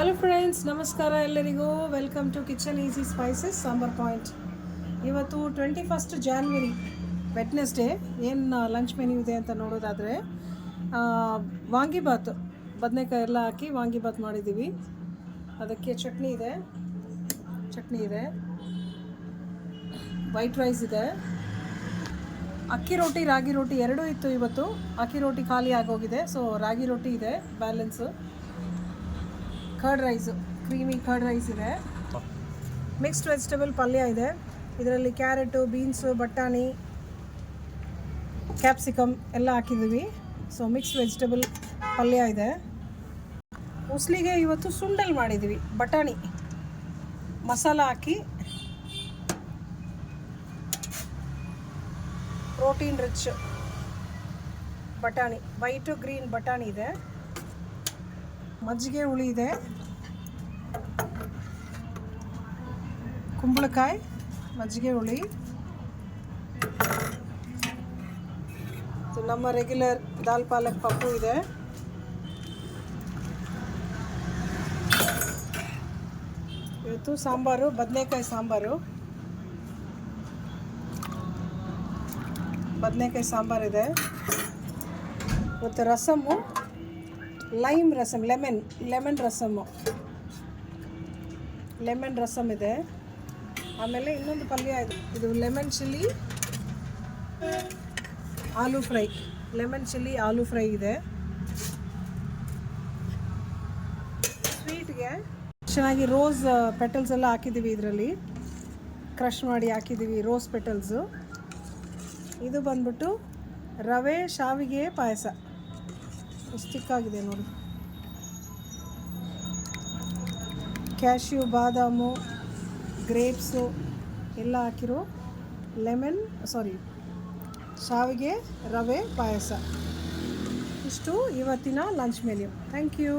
Hello friends, ನಮಸ್ಕಾರ ಎಲ್ಲರಿಗೂ. Welcome to kitchen easy spices sambar point. ಇವತ್ತು 21 ಜಾನ್ವರಿ ವೆಡ್ನೆಸ್ಡೇ. ಏನು ಲಂಚ್ ಮೆನ್ಯೂ ಇದೆ ಅಂತ ನೋಡೋದಾದರೆ, ವಾಂಗಿಬಾತ್, ಬದನೆಕಾಯಿ ಎಲ್ಲ ಹಾಕಿ ವಾಂಗಿಬಾತ್ ಮಾಡಿದ್ದೀವಿ. ಅದಕ್ಕೆ ಚಟ್ನಿ ಇದೆ, ವೈಟ್ ರೈಸ್ ಇದೆ, ಅಕ್ಕಿ ರೊಟ್ಟಿ ರಾಗಿ ರೊಟ್ಟಿ ಎರಡೂ ಇತ್ತು. ಇವತ್ತು ಅಕ್ಕಿ ರೊಟ್ಟಿ ಖಾಲಿ ಆಗೋಗಿದೆ, ಸೊ ರಾಗಿ ರೊಟ್ಟಿ ಇದೆ balance. Curd rice, creamy curd rice ಇದೆ. ಮಿಕ್ಸ್ಡ್ ವೆಜಿಟೇಬಲ್ ಪಲ್ಯ ಇದೆ. ಇದರಲ್ಲಿ ಕ್ಯಾರೆಟು, ಬೀನ್ಸು, ಬಟಾಣಿ, ಕ್ಯಾಪ್ಸಿಕಮ್ ಎಲ್ಲ ಹಾಕಿದ್ದೀವಿ. ಸೊ ಮಿಕ್ಸ್ಡ್ ವೆಜಿಟೇಬಲ್ ಪಲ್ಯ ಇದೆ. ಉಸ್ಲಿಗೆ ಇವತ್ತು ಸುಂಡಲ್ ಮಾಡಿದ್ದೀವಿ, ಬಟಾಣಿ ಮಸಾಲ ಹಾಕಿ, ಪ್ರೋಟೀನ್ ರಿಚ್ ಬಟಾಣಿ, ವೈಟು ಗ್ರೀನ್ ಬಟಾಣಿ ಇದೆ. ಮಜ್ಜಿಗೆ ಹುಳಿ ಇದೆ, ಕುಂಬಳಕಾಯಿ, ಮಜ್ಜಿಗೆ ಹುಳಿ. ನಮ್ಮ ರೆಗ್ಯುಲರ್ ದಾಲ್ ಪಾಲಕ್ ಪಪ್ಪು ಇದೆ. ಇವತ್ತು ಸಾಂಬಾರು, ಬದನೆಕಾಯಿ ಸಾಂಬಾರಿದೆ. ಮತ್ತು ರಸಮ್ಮು, ಲೈಮ್ ರಸಮ್, ಲೆಮನ್ ರಸಮ್ ಇದೆ. ಆಮೇಲೆ ಇನ್ನೊಂದು ಪಲ್ಯ ಇದೆ, ಇದು ಲೆಮನ್ ಚಿಲ್ಲಿ ಆಲೂ ಫ್ರೈ ಇದೆ. ಸ್ವೀಟ್ಗೆ ಚೆನ್ನಾಗಿ ರೋಸ್ ಪೆಟಲ್ಸ್ ಎಲ್ಲ ಹಾಕಿದ್ದೀವಿ, ಇದರಲ್ಲಿ ಕ್ರಷ್ ಮಾಡಿ ಹಾಕಿದ್ದೀವಿ ರೋಸ್ ಪೆಟಲ್ಸು. ಇದು ಬಂದ್ಬಿಟ್ಟು ರವೆ ಶಾವಿಗೆ ಪಾಯಸ, ಚಿಕ್ಕಾಗಿದೆ ನೋಡಿ. ಕ್ಯಾಶ್ಯೂ, ಬಾದಾಮು, ಗ್ರೇಪ್ಸು ಎಲ್ಲ ಹಾಕಿರೋ ಶಾವಿಗೆ ರವೆ ಪಾಯಸ. ಇಷ್ಟು ಇವತ್ತಿನ ಲಂಚ್ ಮೆನ್ಯೂ. Thank you.